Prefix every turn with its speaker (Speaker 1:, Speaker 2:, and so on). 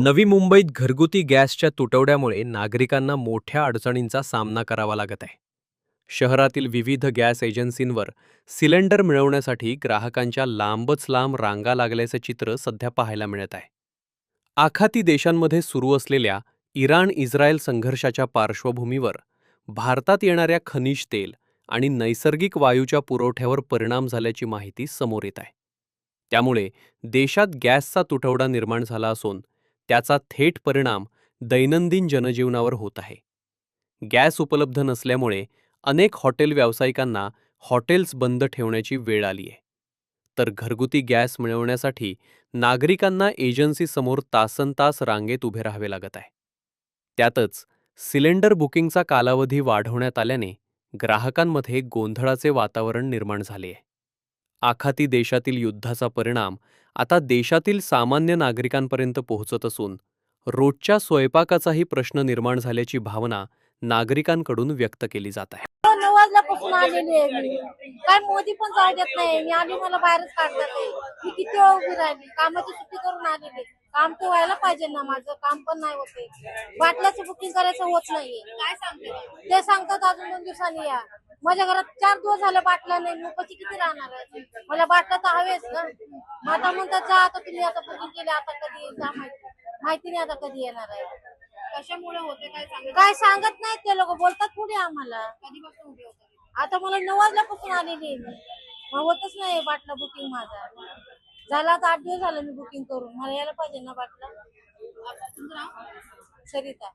Speaker 1: नवी मुंबईत घरगुती गॅसच्या तुटवड्यामुळे नागरिकांना मोठ्या अडचणींचा सामना करावा लागत आहे. शहरातील विविध गॅस एजन्सींवर सिलेंडर मिळवण्यासाठी ग्राहकांच्या लांबच लांब रांगा लागल्याचे चित्र सध्या पाहायला मिळत आहे. आखाती देशांमध्ये सुरू असलेल्या इराण-इस्रायल संघर्षाच्या पार्श्वभूमीवर भारतात येणाऱ्या खनिज तेल आणि नैसर्गिक वायूच्या पुरवठ्यावर परिणाम झाल्याची माहिती समोर येत आहे. त्यामुळे देशात गॅसचा तुटवडा निर्माण झाला असून त्याचा थेट परिणाम दैनंदिन जनजीवनावर होत आहे. गॅस उपलब्ध नसल्यामुळे अनेक हॉटेल व्यावसायिकांना हॉटेल्स बंद ठेवण्याची वेळ आली आहे. तर घरगुती गॅस मिळवण्यासाठी नागरिकांना एजन्सीसमोर तासनतास रांगेत उभे राहावे लागत आहे. त्यातच सिलेंडर बुकिंगचा कालावधी वाढवण्यात आल्याने ग्राहकांमध्ये गोंधळाचे वातावरण निर्माण झाले आहे. आखाती देशातील युद्धाचा परिणाम आता देशातील सामान्य नागरिकांपर्यंत पोहोचत असून रोजच्या स्वयंपाकाचाही प्रश्न निर्माण झाल्याची भावना नागरिकांकडून व्यक्त केली जात आहे.
Speaker 2: 9 वाजल्यापासून आलेली आहे मी. काय मोदी पण जाऊ देत नाही. मी आली मला बाहेरच काढतात आहे. मी किती वेळ उभी राहिली. कामाची सुट्टी करून आलेली. काम तर व्हायला पाहिजे ना, माझं काम पण नाही होते. बाटल्याचं बुकिंग करायचं होत नाहीये. काय सांगते ते सांगतात अजून 2 दिवसांनी या. माझ्या घरात 4 दिवस झाले बाटला नाही. मी उपाशी किती राहणार आहे? मला बाटला तर हवेच ना. मग आता म्हणतात जा, आता तुम्ही आता बुकिंग केले, आता कधी जा माहिती नाही आता कधी येणार आहे.
Speaker 3: कशामुळे होते
Speaker 2: काय सांगत नाहीत ते लोक, बोलतात पुढे आम्हाला.
Speaker 3: कधीपासून उभे होते?
Speaker 2: आता मला 9 वाजल्यापासून आलेली आहे मी. मग होतच नाही बाटला बुकिंग माझा. झाला आता 8 दिवस झालं मी बुकिंग करून. मला यायला पाहिजे ना बाटला.
Speaker 3: तुमचं नाव?
Speaker 2: सरिता.